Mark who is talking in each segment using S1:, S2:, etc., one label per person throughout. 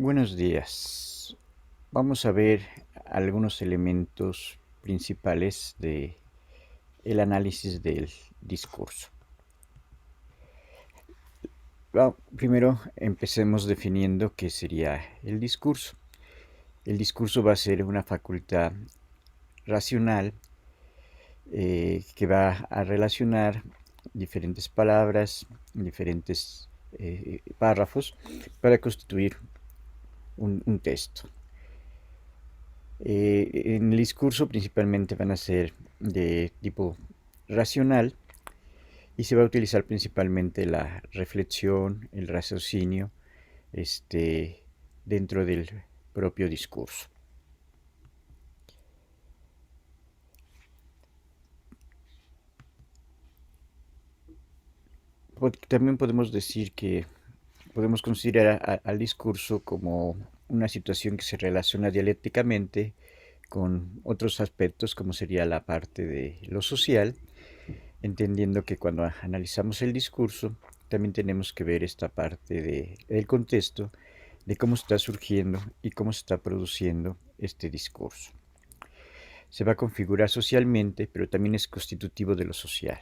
S1: Buenos días. Vamos a ver algunos elementos principales de el análisis del discurso. Primero empecemos definiendo qué sería el discurso. El discurso va a ser una facultad racional que va a relacionar diferentes palabras, diferentes párrafos para constituir un texto. En el discurso principalmente van a ser de tipo racional y se va a utilizar principalmente la reflexión, el raciocinio, dentro del propio discurso. También podemos decir que podemos considerar al discurso como una situación que se relaciona dialécticamente con otros aspectos como sería la parte de lo social, entendiendo que cuando analizamos el discurso también tenemos que ver esta parte del contexto, de cómo está surgiendo y cómo se está produciendo este discurso. Se va a configurar socialmente, pero también es constitutivo de lo social.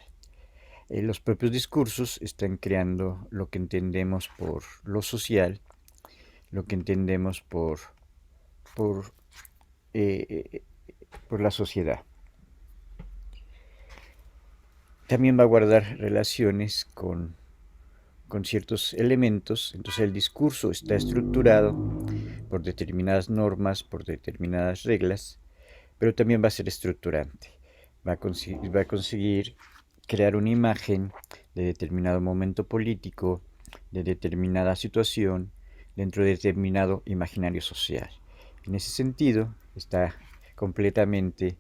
S1: Los propios discursos están creando lo que entendemos por lo social, lo que entendemos por, eh, por la sociedad. También va a guardar relaciones con ciertos elementos, entonces el discurso está estructurado por determinadas normas, por determinadas reglas, pero también va a ser estructurante. Va a conseguir crear una imagen de determinado momento político, de determinada situación, dentro de determinado imaginario social. En ese sentido, está completamente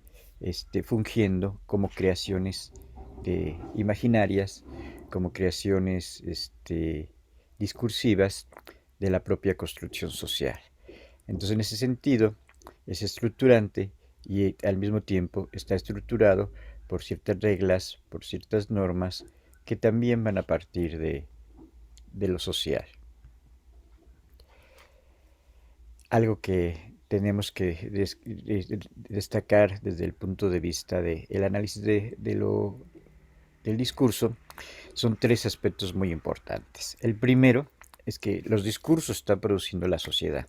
S1: fungiendo como creaciones imaginarias, como creaciones discursivas de la propia construcción social. Entonces, en ese sentido, es estructurante y al mismo tiempo está estructurado por ciertas reglas, por ciertas normas que también van a partir de lo social. Algo que tenemos que destacar desde el punto de vista del análisis del discurso son tres aspectos muy importantes. El primero es que los discursos están produciendo la sociedad,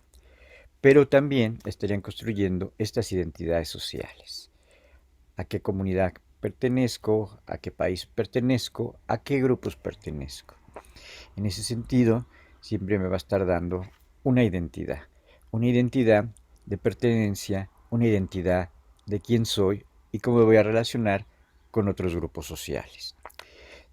S1: pero también estarían construyendo estas identidades sociales. ¿A qué comunidad pertenezco? ¿A qué país pertenezco? ¿A qué grupos pertenezco? En ese sentido, siempre me va a estar dando una identidad de pertenencia, una identidad de quién soy y cómo me voy a relacionar con otros grupos sociales.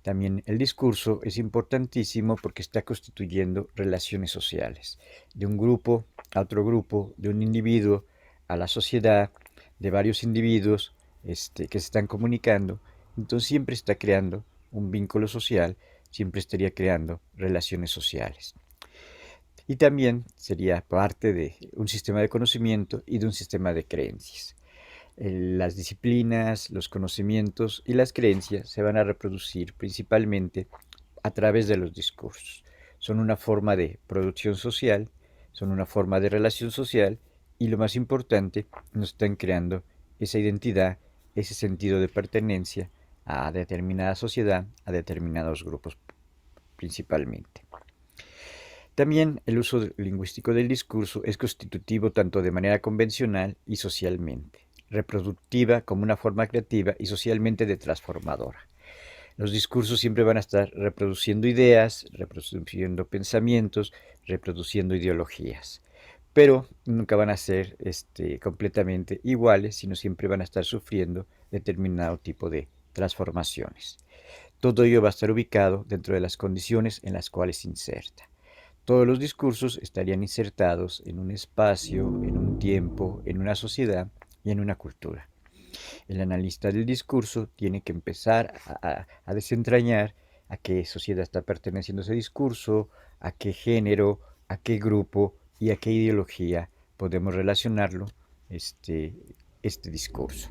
S1: También el discurso es importantísimo porque está constituyendo relaciones sociales, de un grupo a otro grupo, de un individuo a la sociedad, de varios individuos que se están comunicando. Entonces siempre está creando un vínculo social, siempre estaría creando relaciones sociales. Y también sería parte de un sistema de conocimiento y de un sistema de creencias. Las disciplinas, los conocimientos y las creencias se van a reproducir principalmente a través de los discursos. Son una forma de producción social, son una forma de relación social y lo más importante, nos están creando esa identidad, ese sentido de pertenencia a determinada sociedad, a determinados grupos principalmente. También el uso lingüístico del discurso es constitutivo tanto de manera convencional y socialmente, reproductiva como una forma creativa y socialmente de transformadora. Los discursos siempre van a estar reproduciendo ideas, reproduciendo pensamientos, reproduciendo ideologías, pero nunca van a ser completamente iguales, sino siempre van a estar sufriendo determinado tipo de transformaciones. Todo ello va a estar ubicado dentro de las condiciones en las cuales se inserta. Todos los discursos estarían insertados en un espacio, en un tiempo, en una sociedad y en una cultura. El analista del discurso tiene que empezar a desentrañar a qué sociedad está perteneciendo ese discurso, a qué género, a qué grupo y a qué ideología podemos relacionarlo este, este discurso.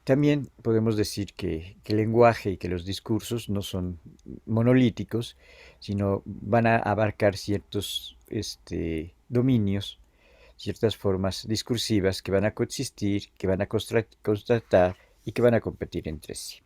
S1: También podemos decir que el lenguaje y que los discursos no son monolíticos, sino van a abarcar ciertos dominios, ciertas formas discursivas que van a coexistir, que van a constatar y que van a competir entre sí.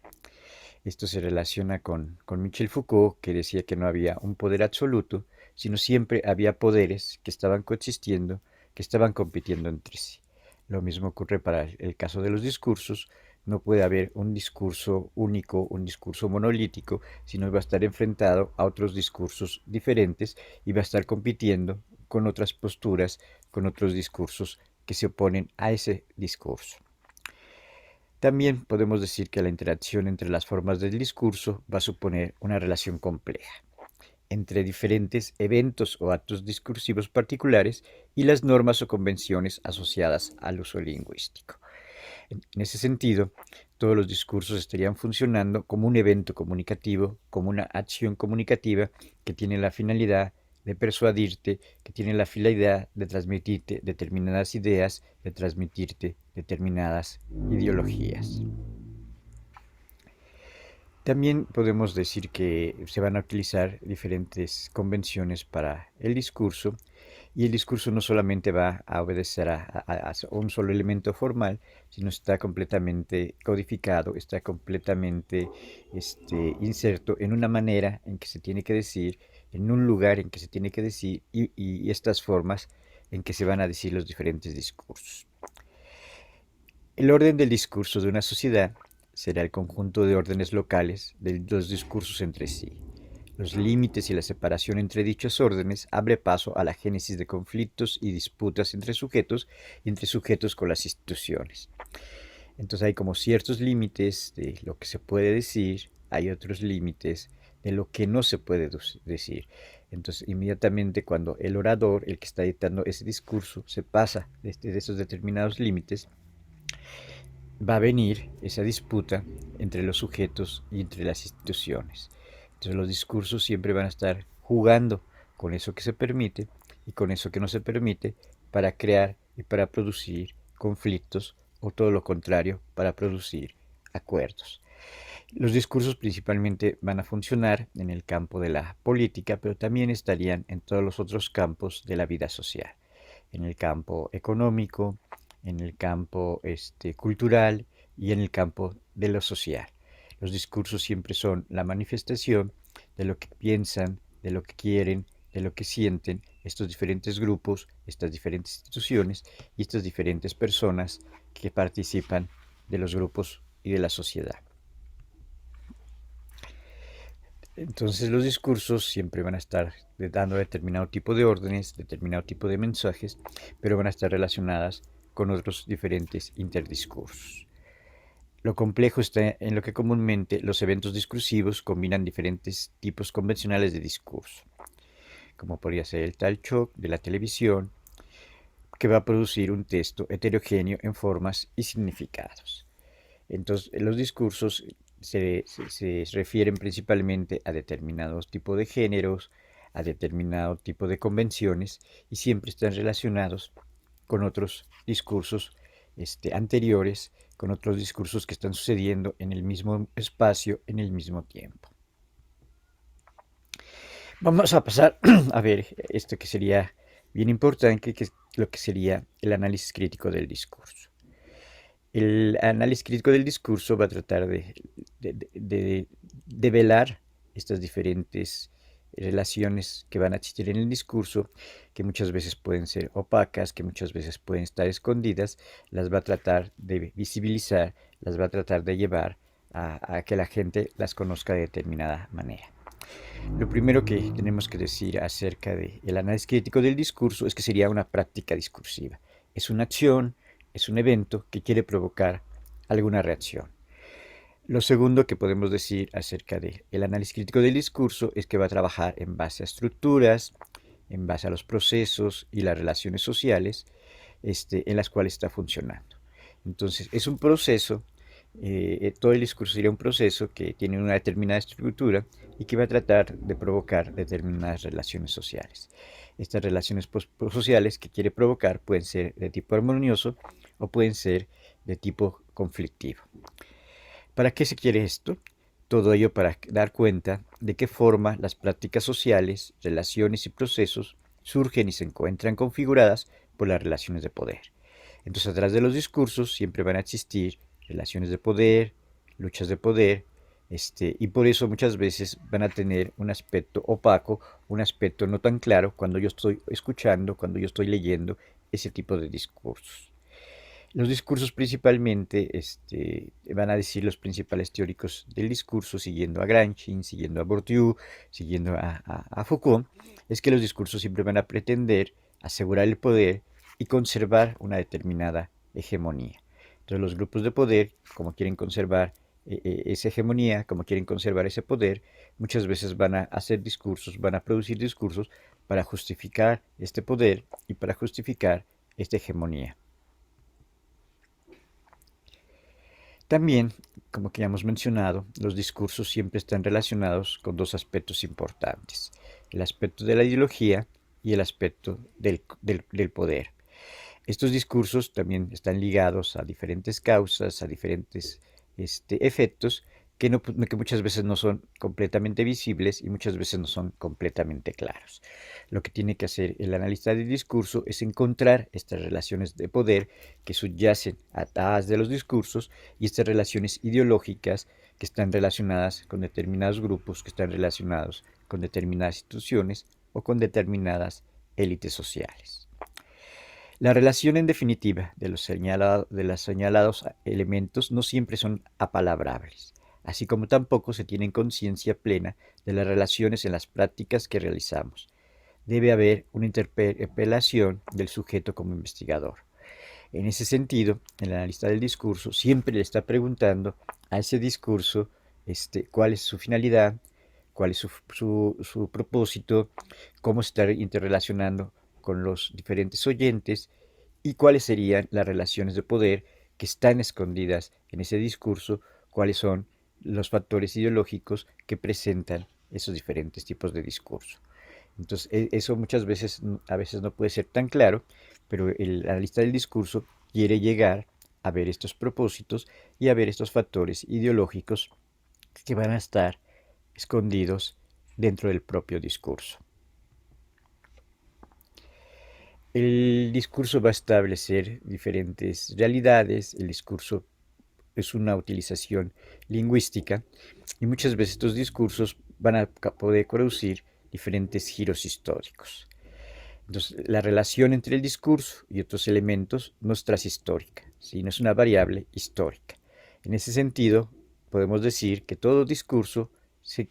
S1: Esto se relaciona con Michel Foucault, que decía que no había un poder absoluto, sino siempre había poderes que estaban coexistiendo, que estaban compitiendo entre sí. Lo mismo ocurre para el caso de los discursos. No puede haber un discurso único, un discurso monolítico, sino va a estar enfrentado a otros discursos diferentes y va a estar compitiendo con otras posturas, con otros discursos que se oponen a ese discurso. También podemos decir que la interacción entre las formas del discurso va a suponer una relación compleja entre diferentes eventos o actos discursivos particulares y las normas o convenciones asociadas al uso lingüístico. En ese sentido, todos los discursos estarían funcionando como un evento comunicativo, como una acción comunicativa que tiene la finalidad de persuadirte, que tiene la finalidad de transmitirte determinadas ideas, de transmitirte determinadas ideologías. También podemos decir que se van a utilizar diferentes convenciones para el discurso y el discurso no solamente va a obedecer a un solo elemento formal, sino está completamente codificado, está completamente inserto en una manera en que se tiene que decir, en un lugar en que se tiene que decir y estas formas en que se van a decir los diferentes discursos. El orden del discurso de una sociedad será el conjunto de órdenes locales de los discursos entre sí. Los límites y la separación entre dichos órdenes abre paso a la génesis de conflictos y disputas entre sujetos y entre sujetos con las instituciones. Entonces hay como ciertos límites de lo que se puede decir, hay otros límites de lo que no se puede decir. Entonces inmediatamente cuando el orador, el que está dictando ese discurso, se pasa de esos determinados límites, va a venir esa disputa entre los sujetos y entre las instituciones. Entonces los discursos siempre van a estar jugando con eso que se permite y con eso que no se permite para crear y para producir conflictos o todo lo contrario, para producir acuerdos. Los discursos principalmente van a funcionar en el campo de la política, pero también estarían en todos los otros campos de la vida social, en el campo económico, en el campo cultural y en el campo de lo social. Los discursos siempre son la manifestación de lo que piensan, de lo que quieren, de lo que sienten estos diferentes grupos, estas diferentes instituciones y estas diferentes personas que participan de los grupos y de la sociedad. Entonces los discursos siempre van a estar dando determinado tipo de órdenes, determinado tipo de mensajes, pero van a estar relacionadas con otros diferentes interdiscursos. Lo complejo está en lo que comúnmente los eventos discursivos combinan diferentes tipos convencionales de discurso, como podría ser el talk show de la televisión, que va a producir un texto heterogéneo en formas y significados. Entonces, los discursos se refieren principalmente a determinados tipos de géneros, a determinado tipo de convenciones y siempre están relacionados con otros discursos anteriores, con otros discursos que están sucediendo en el mismo espacio, en el mismo tiempo. Vamos a pasar a ver esto que sería bien importante, que es lo que sería el análisis crítico del discurso. El análisis crítico del discurso va a tratar de develar estas diferentes relaciones que van a existir en el discurso, que muchas veces pueden ser opacas, que muchas veces pueden estar escondidas, las va a tratar de visibilizar, las va a tratar de llevar a que la gente las conozca de determinada manera. Lo primero que tenemos que decir acerca del análisis crítico del discurso es que sería una práctica discursiva. Es una acción, es un evento que quiere provocar alguna reacción. Lo segundo que podemos decir acerca del análisis crítico del discurso es que va a trabajar en base a estructuras, en base a los procesos y las relaciones sociales en las cuales está funcionando. Entonces, es un proceso, todo el discurso sería un proceso que tiene una determinada estructura y que va a tratar de provocar determinadas relaciones sociales. Estas relaciones sociales que quiere provocar pueden ser de tipo armonioso o pueden ser de tipo conflictivo. ¿Para qué se quiere esto? Todo ello para dar cuenta de qué forma las prácticas sociales, relaciones y procesos surgen y se encuentran configuradas por las relaciones de poder. Entonces, atrás de los discursos siempre van a existir relaciones de poder, luchas de poder, y por eso muchas veces van a tener un aspecto opaco, un aspecto no tan claro cuando yo estoy escuchando, cuando yo estoy leyendo ese tipo de discursos. Los discursos principalmente van a decir los principales teóricos del discurso, siguiendo a Gramsci, siguiendo a Bourdieu, siguiendo a Foucault, es que los discursos siempre van a pretender asegurar el poder y conservar una determinada hegemonía. Entonces los grupos de poder, como quieren conservar esa hegemonía, como quieren conservar ese poder, muchas veces van a hacer discursos, van a producir discursos para justificar este poder y para justificar esta hegemonía. También, como que ya hemos mencionado, los discursos siempre están relacionados con dos aspectos importantes, el aspecto de la ideología y el aspecto del poder. Estos discursos también están ligados a diferentes causas, a diferentes efectos que muchas veces no son completamente visibles y muchas veces no son completamente claros. Lo que tiene que hacer el analista del discurso es encontrar estas relaciones de poder que subyacen atadas de los discursos y estas relaciones ideológicas que están relacionadas con determinados grupos, que están relacionados con determinadas instituciones o con determinadas élites sociales. La relación en definitiva de los señalados elementos no siempre son apalabrables, así como tampoco se tiene conciencia plena de las relaciones en las prácticas que realizamos. Debe haber una interpelación del sujeto como investigador. En ese sentido, el analista del discurso siempre le está preguntando a ese discurso cuál es su finalidad, cuál es su propósito, cómo se está interrelacionando con los diferentes oyentes y cuáles serían las relaciones de poder que están escondidas en ese discurso, cuáles son los factores ideológicos que presentan esos diferentes tipos de discurso. Entonces, eso muchas veces, a veces no puede ser tan claro, pero el analista del discurso quiere llegar a ver estos propósitos y a ver estos factores ideológicos que van a estar escondidos dentro del propio discurso. El discurso va a establecer diferentes realidades, el discurso es una utilización lingüística y muchas veces estos discursos van a poder producir diferentes giros históricos. Entonces, la relación entre el discurso y otros elementos no es transhistórica, sino es una variable histórica. En ese sentido, podemos decir que todo discurso se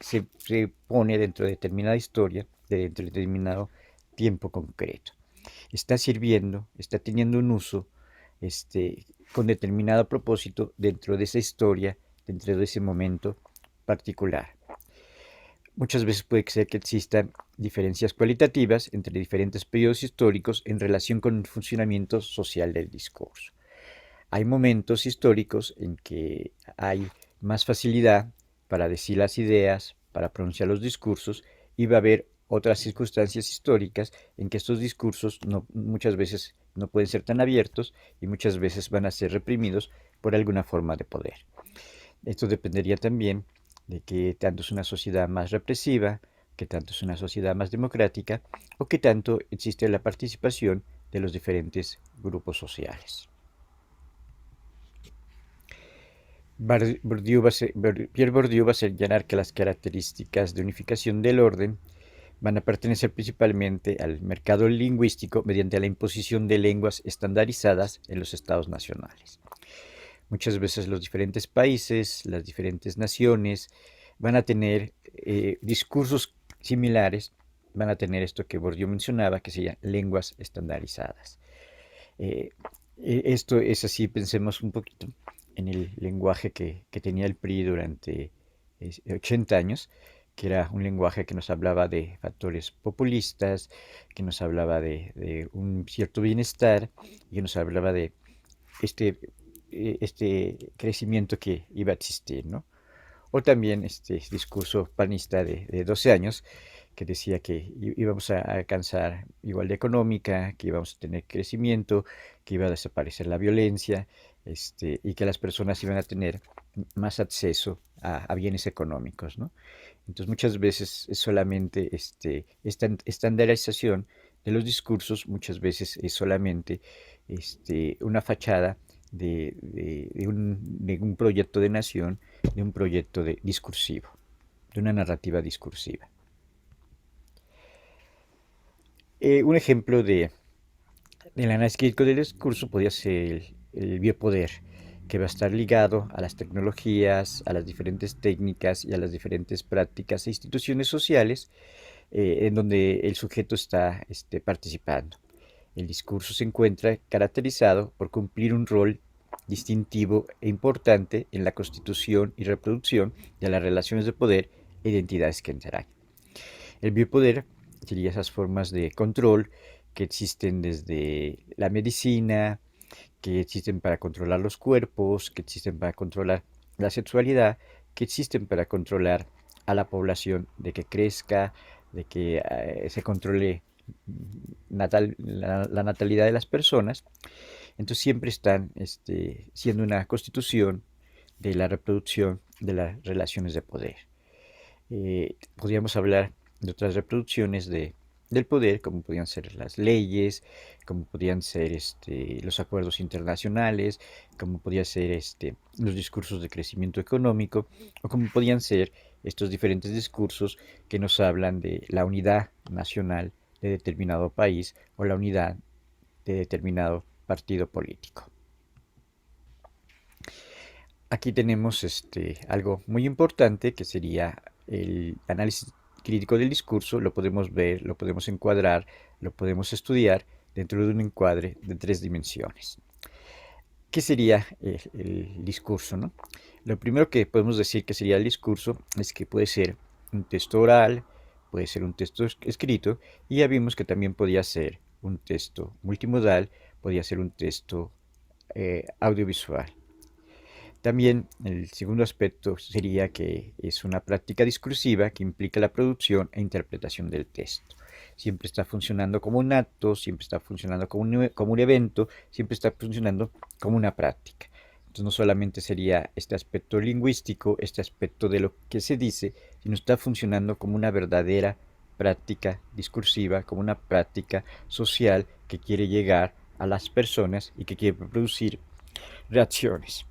S1: pone dentro de determinada historia, dentro de determinado tiempo concreto. Está sirviendo, está teniendo un uso con determinado propósito dentro de esa historia, dentro de ese momento particular. Muchas veces puede ser que existan diferencias cualitativas entre diferentes periodos históricos en relación con el funcionamiento social del discurso. Hay momentos históricos en que hay más facilidad para decir las ideas, para pronunciar los discursos, y va a haber otras circunstancias históricas en que estos discursos muchas veces no pueden ser tan abiertos y muchas veces van a ser reprimidos por alguna forma de poder. Esto dependería también de que tanto es una sociedad más represiva, que tanto es una sociedad más democrática o que tanto existe la participación de los diferentes grupos sociales. Pierre Bourdieu va a señalar que las características de unificación del orden van a pertenecer principalmente al mercado lingüístico mediante la imposición de lenguas estandarizadas en los estados nacionales. Muchas veces los diferentes países, las diferentes naciones van a tener discursos similares, van a tener esto que Bourdieu mencionaba, que serían lenguas estandarizadas. Eh, Esto es así, pensemos un poquito en el lenguaje que tenía el PRI durante 80 años, que era un lenguaje que nos hablaba de factores populistas, que nos hablaba de un cierto bienestar y que nos hablaba de este, este crecimiento que iba a existir, ¿no? O también este discurso panista de 12 años que decía que íbamos a alcanzar igualdad económica, que íbamos a tener crecimiento, que iba a desaparecer la violencia, y que las personas iban a tener más acceso a bienes económicos, ¿no? Entonces muchas veces es solamente esta estandarización de los discursos, muchas veces es solamente una fachada de un proyecto de nación, de un proyecto discursivo, de una narrativa discursiva. Un ejemplo del análisis crítico del discurso podría ser el biopoder, que va a estar ligado a las tecnologías, a las diferentes técnicas y a las diferentes prácticas e instituciones sociales en donde el sujeto está participando. El discurso se encuentra caracterizado por cumplir un rol distintivo e importante en la constitución y reproducción de las relaciones de poder e identidades que entrañan. El biopoder sería esas formas de control que existen desde la medicina, que existen para controlar los cuerpos, que existen para controlar la sexualidad, que existen para controlar a la población, de que crezca, de que se controle la natalidad de las personas. Entonces siempre están siendo una constitución de la reproducción de las relaciones de poder. Podríamos hablar de otras reproducciones del poder, como podrían ser las leyes, como podrían ser los acuerdos internacionales, como podrían ser los discursos de crecimiento económico, o como podrían ser estos diferentes discursos que nos hablan de la unidad nacional de determinado país o la unidad de determinado partido político. Aquí tenemos algo muy importante que sería el análisis crítico del discurso. Lo podemos ver, lo podemos encuadrar, lo podemos estudiar dentro de un encuadre de 3 dimensiones. ¿Qué sería el discurso, no? Lo primero que podemos decir que sería el discurso es que puede ser un texto oral, puede ser un texto escrito, y ya vimos que también podía ser un texto multimodal, podía ser un texto audiovisual. También el segundo aspecto sería que es una práctica discursiva que implica la producción e interpretación del texto. Siempre está funcionando como un acto, siempre está funcionando como un evento, siempre está funcionando como una práctica. Entonces no solamente sería este aspecto lingüístico, este aspecto de lo que se dice, sino está funcionando como una verdadera práctica discursiva, como una práctica social que quiere llegar a las personas y que quiere producir reacciones.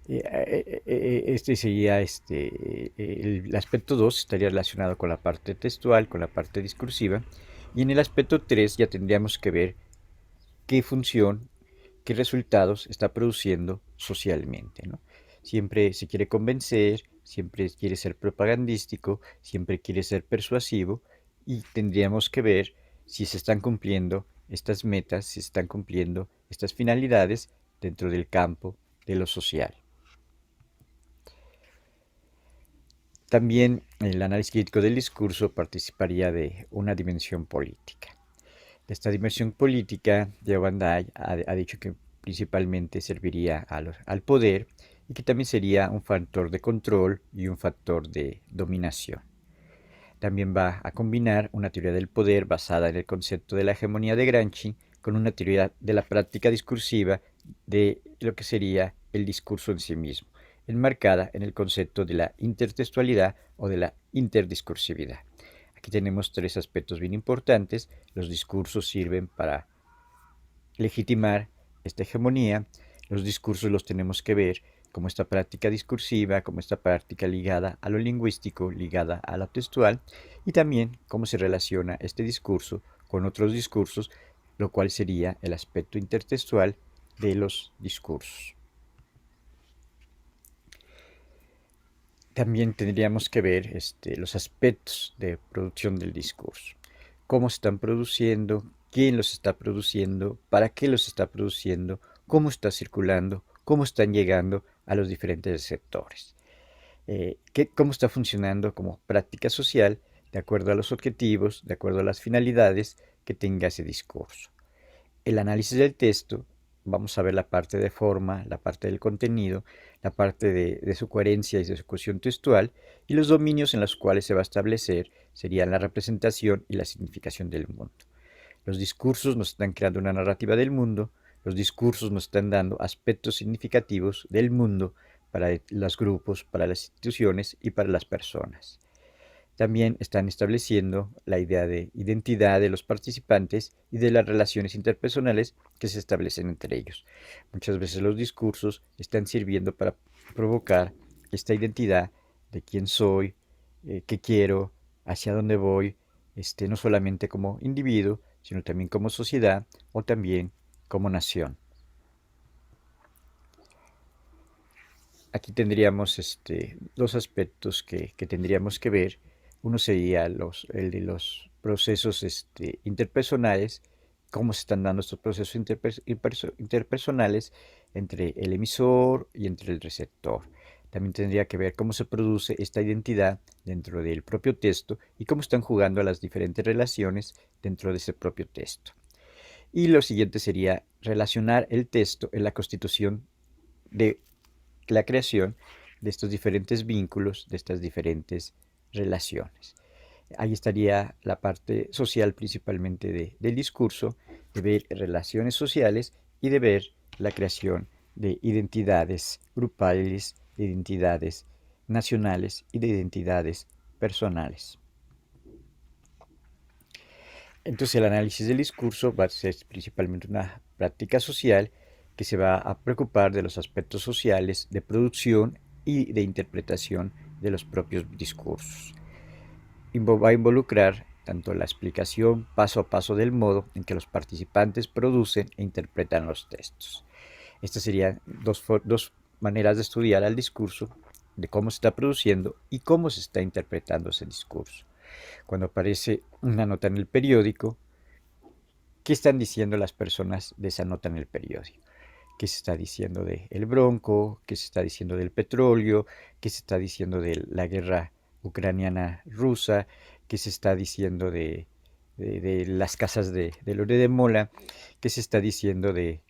S1: Este sería el aspecto 2 estaría relacionado con la parte textual, con la parte discursiva, y en el aspecto 3 ya tendríamos que ver qué función, qué resultados está produciendo socialmente, ¿no? Siempre se quiere convencer, siempre quiere ser propagandístico, siempre quiere ser persuasivo, y tendríamos que ver si se están cumpliendo estas metas, si se están cumpliendo estas finalidades dentro del campo de lo social. También el análisis crítico del discurso participaría de una dimensión política. Esta dimensión política, Joe Van Dyke ha dicho que principalmente serviría al poder y que también sería un factor de control y un factor de dominación. También va a combinar una teoría del poder basada en el concepto de la hegemonía de Gramsci con una teoría de la práctica discursiva de lo que sería el discurso en sí mismo, enmarcada en el concepto de la intertextualidad o de la interdiscursividad. Aquí tenemos 3 aspectos bien importantes. Los discursos sirven para legitimar esta hegemonía. Los discursos los tenemos que ver como esta práctica discursiva, como esta práctica ligada a lo lingüístico, ligada a lo textual, y también cómo se relaciona este discurso con otros discursos, lo cual sería el aspecto intertextual de los discursos. También tendríamos que ver los aspectos de producción del discurso. Cómo se están produciendo, quién los está produciendo, para qué los está produciendo, cómo está circulando, cómo están llegando a los diferentes sectores. Cómo está funcionando como práctica social de acuerdo a los objetivos, de acuerdo a las finalidades que tenga ese discurso. El análisis del texto, vamos a ver la parte de forma, la parte del contenido, la parte de su coherencia y de su cohesión textual, y los dominios en los cuales se va a establecer serían la representación y la significación del mundo. Los discursos nos están creando una narrativa del mundo, Los discursos nos están dando aspectos significativos del mundo para los grupos, para las instituciones y para las personas. También están estableciendo la idea de identidad de los participantes y de las relaciones interpersonales que se establecen entre ellos. Muchas veces los discursos están sirviendo para provocar esta identidad de quién soy, qué quiero, hacia dónde voy, no solamente como individuo, sino también como sociedad o también como nación. Aquí tendríamos dos aspectos que tendríamos que ver. Uno sería el de los procesos interpersonales, cómo se están dando estos procesos interpersonales entre el emisor y entre el receptor. También tendría que ver cómo se produce esta identidad dentro del propio texto y cómo están jugando las diferentes relaciones dentro de ese propio texto. Y lo siguiente sería relacionar el texto en la constitución de la creación de estos diferentes vínculos, de estas diferentes relaciones. Ahí estaría la parte social principalmente del discurso, de ver relaciones sociales y de ver la creación de identidades grupales, de identidades nacionales y de identidades personales. Entonces el análisis del discurso va a ser principalmente una práctica social que se va a preocupar de los aspectos sociales de producción y de interpretación de los propios discursos. Va a involucrar tanto la explicación paso a paso del modo en que los participantes producen e interpretan los textos. Estas serían dos maneras de estudiar al discurso, de cómo se está produciendo y cómo se está interpretando ese discurso. Cuando aparece una nota en el periódico, ¿qué están diciendo las personas de esa nota en el periódico? ¿Qué se está diciendo del Bronco? ¿Qué se está diciendo del petróleo? ¿Qué se está diciendo de la guerra ucraniana-rusa? ¿Qué se está diciendo de las casas de Lore de Mola? ¿Qué se está diciendo de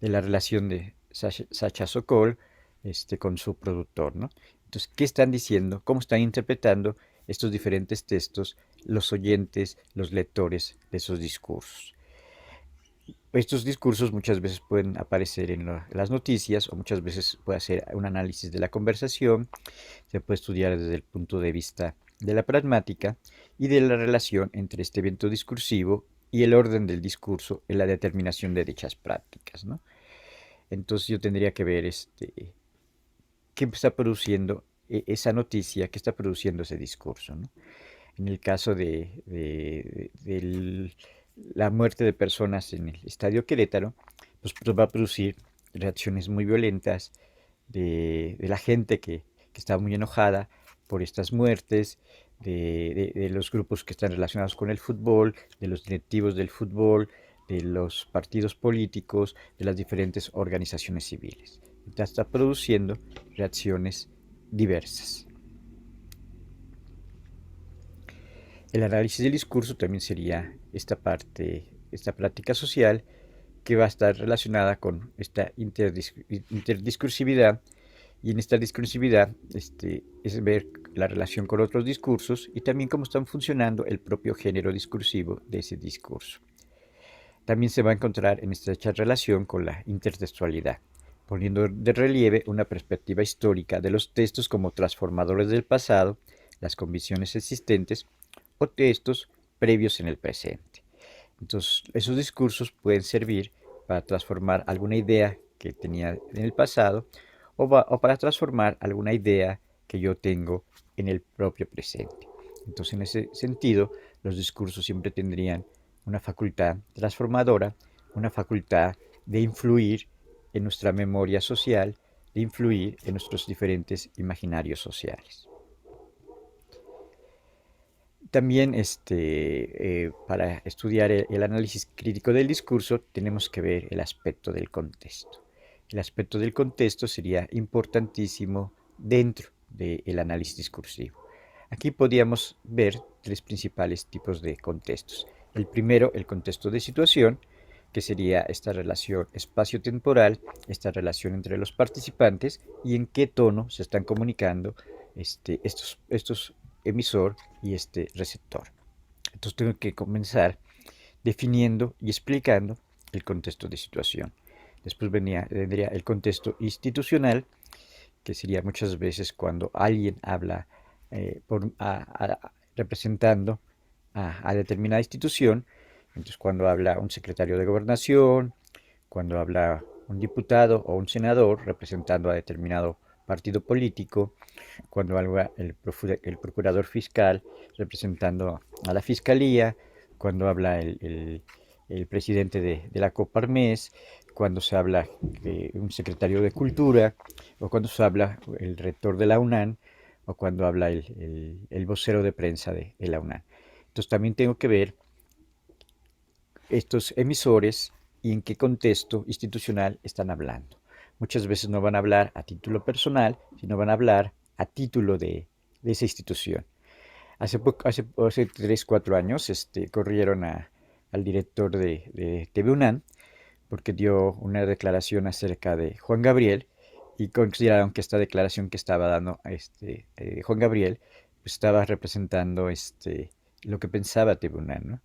S1: la relación de Sacha Sokol con su productor, ¿no? Entonces, ¿qué están diciendo? ¿Cómo están interpretando estos diferentes textos los oyentes, los lectores de esos discursos? Estos discursos muchas veces pueden aparecer en las noticias o muchas veces puede hacer un análisis de la conversación, se puede estudiar desde el punto de vista de la pragmática y de la relación entre este evento discursivo y el orden del discurso en la determinación de dichas prácticas, ¿no? Entonces yo tendría que ver qué está produciendo esa noticia, qué está produciendo ese discurso, ¿no? En el caso de la muerte de personas en el Estadio Querétaro, pues va a producir reacciones muy violentas de la gente que está muy enojada por estas muertes, de los grupos que están relacionados con el fútbol, de los directivos del fútbol, de los partidos políticos, de las diferentes organizaciones civiles. Entonces, está produciendo reacciones diversas. El análisis del discurso también sería esta parte, esta práctica social que va a estar relacionada con esta interdiscursividad, y en esta discursividad es ver la relación con otros discursos y también cómo están funcionando el propio género discursivo de ese discurso. También se va a encontrar en estrecha relación con la intertextualidad, poniendo de relieve una perspectiva histórica de los textos como transformadores del pasado, las convicciones existentes o textos previos en el presente. Entonces, esos discursos pueden servir para transformar alguna idea que tenía en el pasado o para transformar alguna idea que yo tengo en el propio presente. Entonces, en ese sentido, los discursos siempre tendrían una facultad transformadora, una facultad de influir en nuestra memoria social, de influir en nuestros diferentes imaginarios sociales. También para estudiar el análisis crítico del discurso tenemos que ver el aspecto del contexto. El aspecto del contexto sería importantísimo dentro del análisis discursivo. Aquí podríamos ver tres principales tipos de contextos. El primero, el contexto de situación, que sería esta relación espacio-temporal, esta relación entre los participantes y en qué tono se están comunicando estos emisor y este receptor. Entonces tengo que comenzar definiendo y explicando el contexto de situación. Después vendría el contexto institucional, que sería muchas veces cuando alguien habla representando a determinada institución. Entonces, cuando habla un secretario de gobernación, cuando habla un diputado o un senador representando a determinado partido político, cuando habla el procurador fiscal representando a la fiscalía, cuando habla el presidente de la Coparmex, cuando se habla un secretario de Cultura, o cuando se habla el rector de la UNAM, o cuando habla el vocero de prensa de la UNAM. Entonces también tengo que ver estos emisores y en qué contexto institucional están hablando. Muchas veces no van a hablar a título personal, sino van a hablar a título de esa institución. Hace 3, 4 años corrieron al director de TV UNAM porque dio una declaración acerca de Juan Gabriel y consideraron que esta declaración que estaba dando Juan Gabriel pues estaba representando lo que pensaba TV UNAM, ¿no?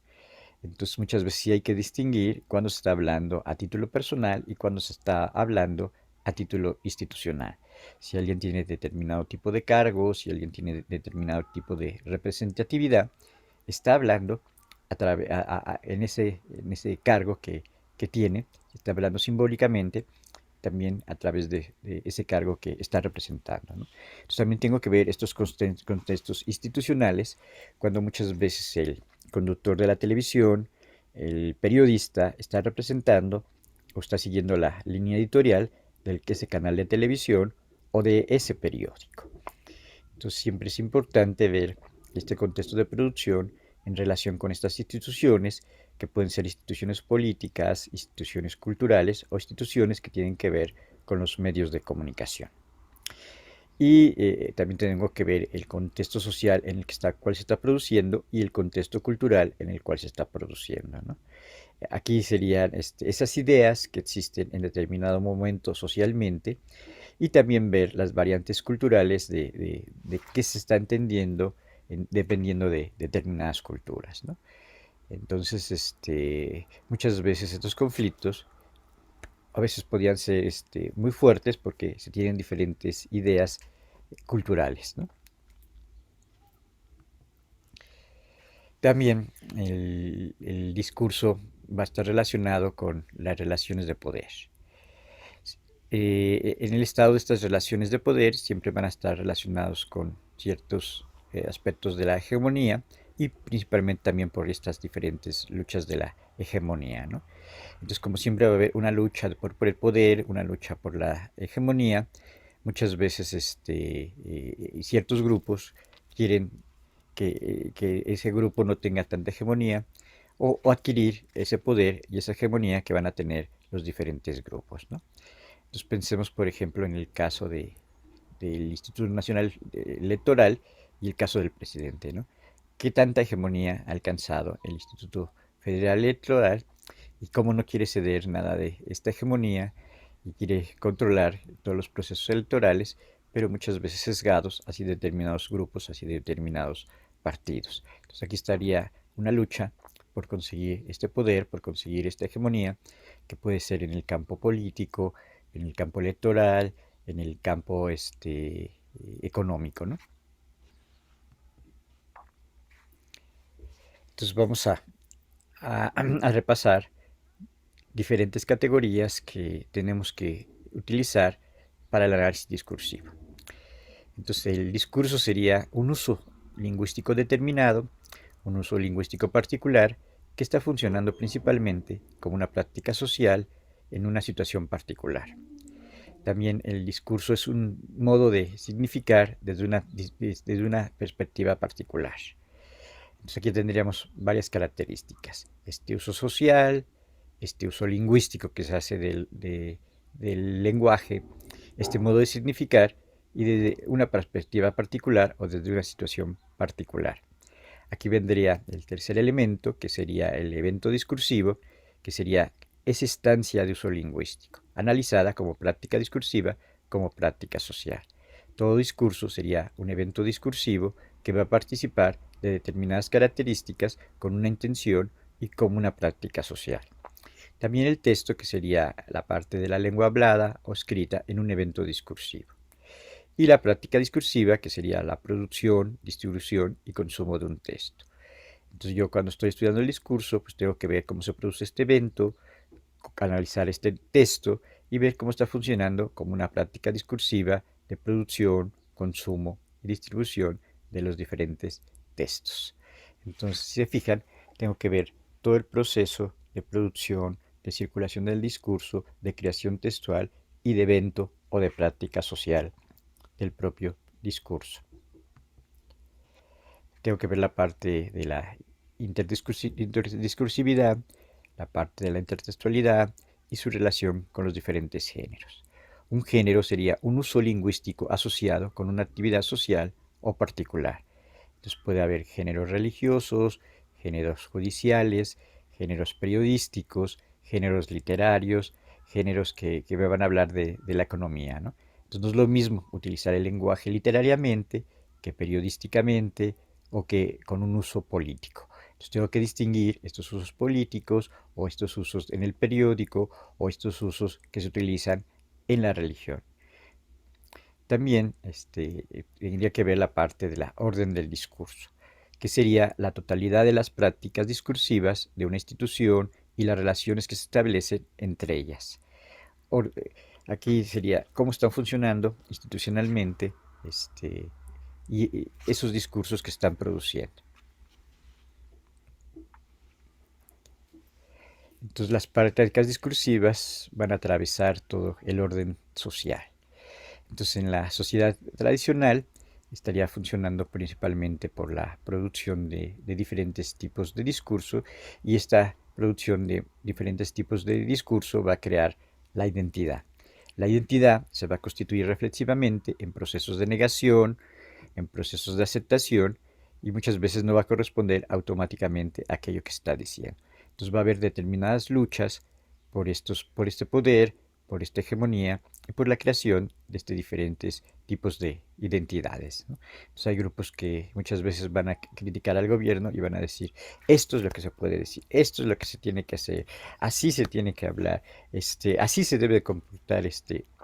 S1: Entonces muchas veces sí hay que distinguir cuando se está hablando a título personal y cuando se está hablando a título institucional. Si alguien tiene determinado tipo de cargo, si alguien tiene determinado tipo de representatividad, está hablando en ese cargo que tiene, está hablando simbólicamente también a través de ese cargo que está representando, ¿no? Entonces también tengo que ver estos contextos institucionales cuando muchas veces el conductor de la televisión, el periodista está representando o está siguiendo la línea editorial de ese canal de televisión o de ese periódico. Entonces siempre es importante ver este contexto de producción en relación con estas instituciones, que pueden ser instituciones políticas, instituciones culturales o instituciones que tienen que ver con los medios de comunicación. Y también tengo que ver el contexto social en el cual se está produciendo y el contexto cultural en el cual se está produciendo, ¿no? Aquí serían esas ideas que existen en determinado momento socialmente y también ver las variantes culturales de qué se está entendiendo dependiendo de determinadas culturas, ¿no? Entonces, muchas veces estos conflictos a veces podían ser muy fuertes porque se tienen diferentes ideas culturales, ¿no? También el discurso va a estar relacionado con las relaciones de poder. En el estado de estas relaciones de poder siempre van a estar relacionados con ciertos aspectos de la hegemonía y principalmente también por estas diferentes luchas de la hegemonía, ¿no? Entonces, como siempre va a haber una lucha por el poder, una lucha por la hegemonía, muchas veces ciertos grupos quieren que ese grupo no tenga tanta hegemonía o adquirir ese poder y esa hegemonía que van a tener los diferentes grupos, ¿no? Entonces pensemos, por ejemplo, en el caso del Instituto Nacional Electoral y el caso del presidente, ¿no? ¿Qué tanta hegemonía ha alcanzado el Instituto Federal Electoral y cómo no quiere ceder nada de esta hegemonía y quiere controlar todos los procesos electorales, pero muchas veces sesgados hacia determinados grupos, hacia determinados partidos? Entonces aquí estaría una lucha por conseguir este poder, por conseguir esta hegemonía, que puede ser en el campo político, en el campo electoral, en el campo económico, ¿no? Entonces vamos a repasar diferentes categorías que tenemos que utilizar para el análisis discursivo. Entonces el discurso sería un uso lingüístico determinado, un uso lingüístico particular que está funcionando principalmente como una práctica social en una situación particular. También el discurso es un modo de significar desde una perspectiva particular. Entonces aquí tendríamos varias características. Este uso social, este uso lingüístico que se hace del lenguaje, este modo de significar y desde una perspectiva particular o desde una situación particular. Aquí vendría el tercer elemento, que sería el evento discursivo, que sería esa instancia de uso lingüístico, analizada como práctica discursiva, como práctica social. Todo discurso sería un evento discursivo que va a participar de determinadas características con una intención y como una práctica social. También el texto, que sería la parte de la lengua hablada o escrita en un evento discursivo. Y la práctica discursiva, que sería la producción, distribución y consumo de un texto. Entonces yo cuando estoy estudiando el discurso, pues tengo que ver cómo se produce este evento, analizar este texto y ver cómo está funcionando como una práctica discursiva de producción, consumo y distribución de los diferentes textos. Entonces, si se fijan, tengo que ver todo el proceso de producción, de circulación del discurso, de creación textual y de evento o de práctica social del propio discurso. Tengo que ver la parte de la interdiscursividad, la parte de la intertextualidad y su relación con los diferentes géneros. Un género sería un uso lingüístico asociado con una actividad social o particular. Entonces puede haber géneros religiosos, géneros judiciales, géneros periodísticos, géneros literarios, géneros que me van a hablar de la economía, ¿no? Entonces no es lo mismo utilizar el lenguaje literariamente que periodísticamente o que con un uso político. Entonces tengo que distinguir estos usos políticos o estos usos en el periódico o estos usos que se utilizan en la religión. También tendría que ver la parte de la orden del discurso, que sería la totalidad de las prácticas discursivas de una institución y las relaciones que se establecen entre ellas. Or- eh, Aquí sería cómo están funcionando institucionalmente y esos discursos que están produciendo. Entonces las prácticas discursivas van a atravesar todo el orden social. Entonces, en la sociedad tradicional estaría funcionando principalmente por la producción de diferentes tipos de discurso y esta producción de diferentes tipos de discurso va a crear la identidad. La identidad se va a constituir reflexivamente en procesos de negación, en procesos de aceptación y muchas veces no va a corresponder automáticamente a aquello que está diciendo. Entonces va a haber determinadas luchas por este poder, por esta hegemonía y por la creación de diferentes tipos de identidades, ¿no? Entonces hay grupos que muchas veces van a criticar al gobierno y van a decir, esto es lo que se puede decir, esto es lo que se tiene que hacer, así se tiene que hablar, así se debe comportar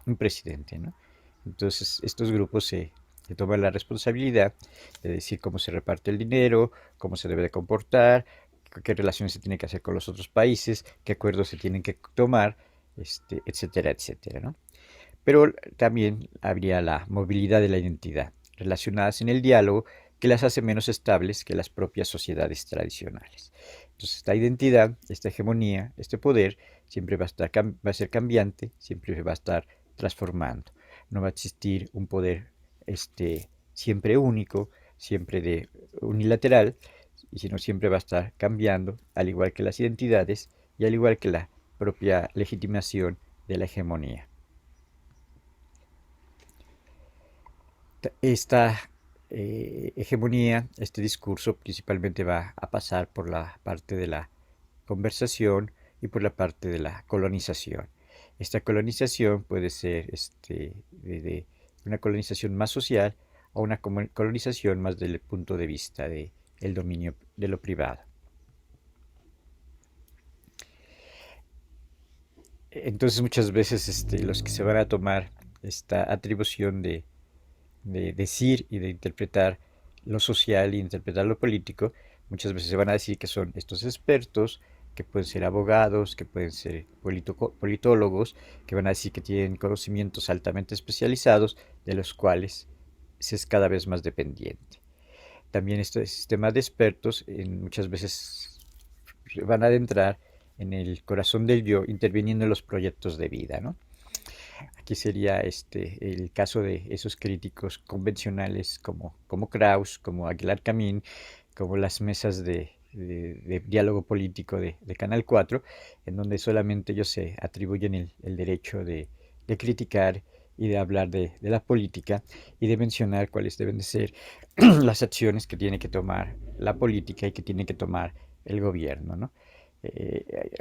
S1: un presidente, ¿no? Entonces estos grupos se toman la responsabilidad de decir cómo se reparte el dinero, cómo se debe de comportar, qué relaciones se tienen que hacer con los otros países, qué acuerdos se tienen que tomar, etcétera, etcétera, ¿no? Pero también habría la movilidad de la identidad, relacionadas en el diálogo, que las hace menos estables que las propias sociedades tradicionales. Entonces, esta identidad, esta hegemonía, este poder, siempre va a ser cambiante, siempre va a estar transformando. No va a existir un poder siempre único, siempre de unilateral, sino siempre va a estar cambiando, al igual que las identidades y al igual que la propia legitimación de la hegemonía. Esta hegemonía, este discurso principalmente va a pasar por la parte de la conversación y por la parte de la colonización. Esta colonización puede ser de una colonización más social o una colonización más desde el punto de vista del dominio de lo privado. Entonces muchas veces los que se van a tomar esta atribución de decir y de interpretar lo social y interpretar lo político, muchas veces se van a decir que son estos expertos, que pueden ser abogados, que pueden ser politólogos, que van a decir que tienen conocimientos altamente especializados, de los cuales se es cada vez más dependiente. También este sistema de expertos muchas veces van a adentrar en el corazón del yo, interviniendo en los proyectos de vida, ¿no? Aquí sería el caso de esos críticos convencionales como Krauss, como Aguilar Camín, como las mesas de diálogo político de Canal 4, en donde solamente ellos se atribuyen el derecho de criticar y de hablar de la política y de mencionar cuáles deben de ser las acciones que tiene que tomar la política y que tiene que tomar el gobierno, ¿no?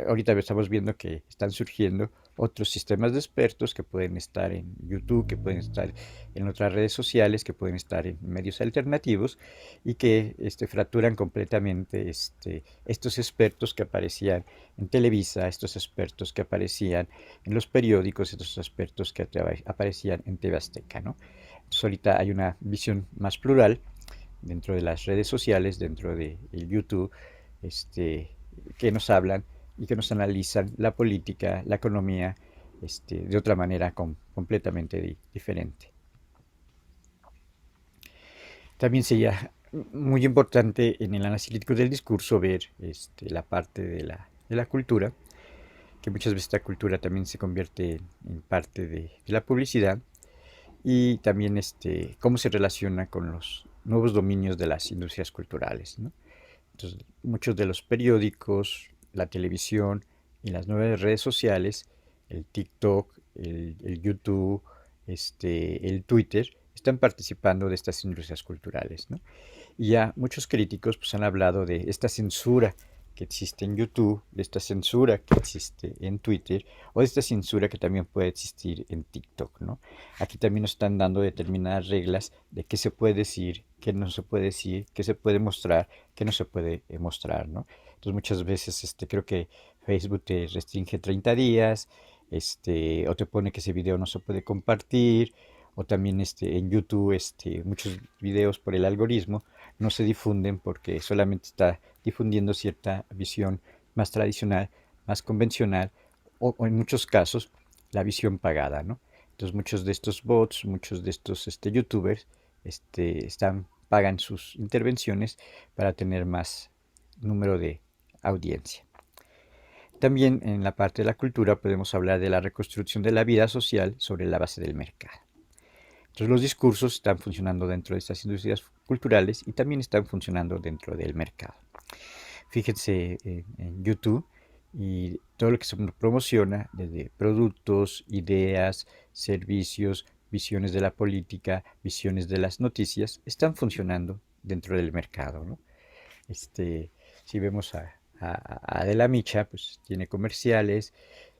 S1: Ahorita estamos viendo que están surgiendo otros sistemas de expertos que pueden estar en YouTube, que pueden estar en otras redes sociales, que pueden estar en medios alternativos y que fracturan completamente estos expertos que aparecían en Televisa, estos expertos que aparecían en los periódicos, estos expertos que aparecían en TV Azteca, ¿no? Entonces ahorita hay una visión más plural dentro de las redes sociales, dentro de YouTube, este, que nos hablan y que nos analizan la política, la economía, de otra manera completamente diferente. También sería muy importante en el análisis crítico del discurso ver la parte de la cultura, que muchas veces esta cultura también se convierte en parte de la publicidad, y también cómo se relaciona con los nuevos dominios de las industrias culturales, ¿no? Entonces, muchos de los periódicos, la televisión y las nuevas redes sociales, el TikTok, el YouTube, el Twitter, están participando de estas industrias culturales, ¿no? Y ya muchos críticos pues, han hablado de esta censura que existe en YouTube, de esta censura que existe en Twitter o de esta censura que también puede existir en TikTok, ¿no? Aquí también nos están dando determinadas reglas de qué se puede decir, qué no se puede decir, qué se puede mostrar, qué no se puede mostrar, ¿no? Entonces muchas veces creo que Facebook te restringe 30 días, o te pone que ese video no se puede compartir, o también en YouTube muchos videos por el algoritmo no se difunden porque solamente está difundiendo cierta visión más tradicional, más convencional, o en muchos casos la visión pagada, ¿no? Entonces muchos de estos bots, muchos de estos youtubers pagan sus intervenciones para tener más número de audiencia. También en la parte de la cultura podemos hablar de la reconstrucción de la vida social sobre la base del mercado. Entonces los discursos están funcionando dentro de estas industrias culturales y también están funcionando dentro del mercado. Fíjense en YouTube y todo lo que se promociona, desde productos, ideas, servicios, visiones de la política, visiones de las noticias, están funcionando dentro del mercado, ¿no? Si vemos a Adela Micha, pues tiene comerciales.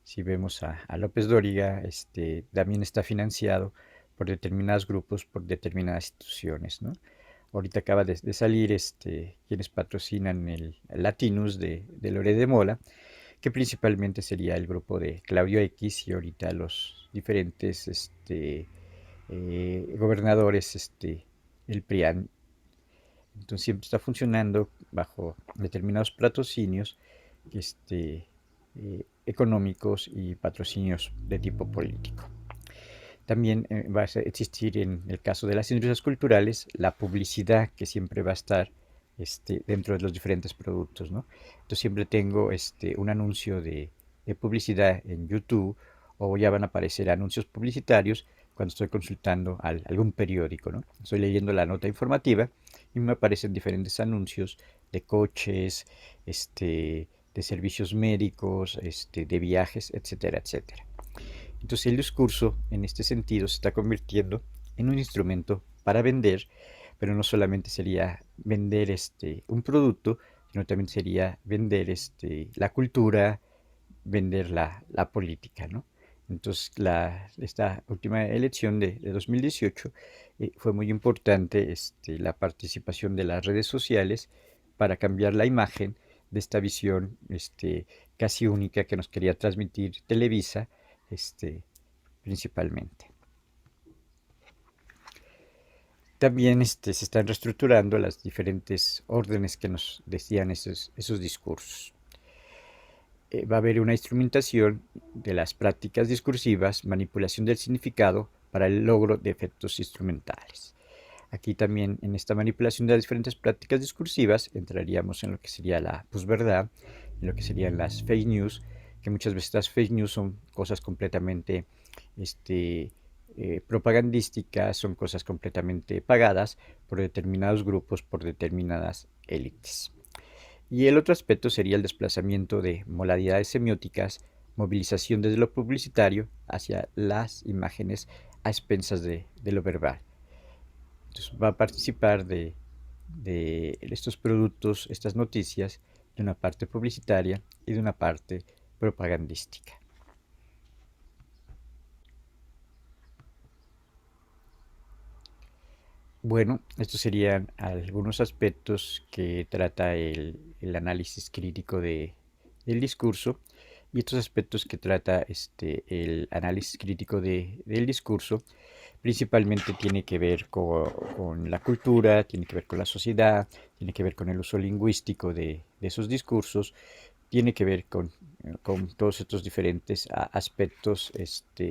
S1: Si vemos a López Dóriga, también está financiado por determinados grupos, por determinadas instituciones, ¿no? Ahorita acaba de salir quienes patrocinan el Latinus de Lore de Mola, que principalmente sería el grupo de Claudio X y ahorita los diferentes gobernadores, el PRIAN. Entonces siempre está funcionando bajo determinados patrocinios económicos y patrocinios de tipo político. También va a existir en el caso de las industrias culturales la publicidad que siempre va a estar dentro de los diferentes productos, ¿no? Entonces siempre tengo un anuncio de publicidad en YouTube o ya van a aparecer anuncios publicitarios cuando estoy consultando algún periódico, ¿no? Estoy leyendo la nota informativa y me aparecen diferentes anuncios de coches, de servicios médicos, de viajes, etcétera, etcétera. Entonces el discurso en este sentido se está convirtiendo en un instrumento para vender, pero no solamente sería vender un producto, sino también sería vender la cultura, vender la política, ¿no? Entonces esta última elección de 2018 fue muy importante la participación de las redes sociales para cambiar la imagen de esta visión casi única que nos quería transmitir Televisa, principalmente. También se están reestructurando las diferentes órdenes que nos decían esos discursos. Va a haber una instrumentación de las prácticas discursivas, manipulación del significado para el logro de efectos instrumentales. Aquí también en esta manipulación de las diferentes prácticas discursivas entraríamos en lo que sería la posverdad, en lo que serían las fake news, que muchas veces las fake news son cosas completamente propagandísticas, son cosas completamente pagadas por determinados grupos, por determinadas élites. Y el otro aspecto sería el desplazamiento de modalidades semióticas, movilización desde lo publicitario hacia las imágenes a expensas de lo verbal. Entonces va a participar de estos productos, estas noticias, de una parte publicitaria y de una parte propagandística. Bueno, estos serían algunos aspectos que trata el análisis crítico del discurso, y estos aspectos que trata el análisis crítico del discurso principalmente tiene que ver con la cultura, tiene que ver con la sociedad, tiene que ver con el uso lingüístico de esos discursos, tiene que ver con todos estos diferentes aspectos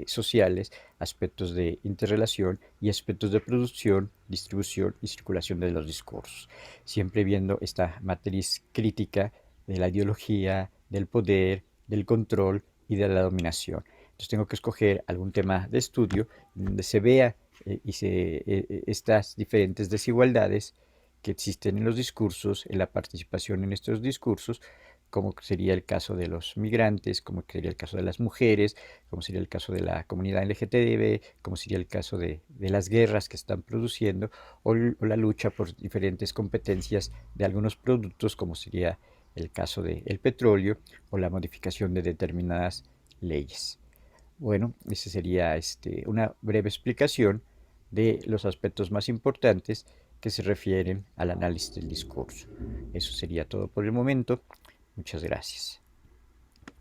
S1: sociales, aspectos de interrelación y aspectos de producción, distribución y circulación de los discursos. Siempre viendo esta matriz crítica de la ideología, del poder, del control y de la dominación. Entonces tengo que escoger algún tema de estudio donde se vea estas diferentes desigualdades que existen en los discursos, en la participación en estos discursos, como sería el caso de los migrantes, como sería el caso de las mujeres, como sería el caso de la comunidad LGTB, como sería el caso de las guerras que están produciendo, o la lucha por diferentes competencias de algunos productos, como sería el caso del petróleo o la modificación de determinadas leyes. Bueno, esa sería una breve explicación de los aspectos más importantes que se refieren al análisis del discurso. Eso sería todo por el momento. Muchas gracias.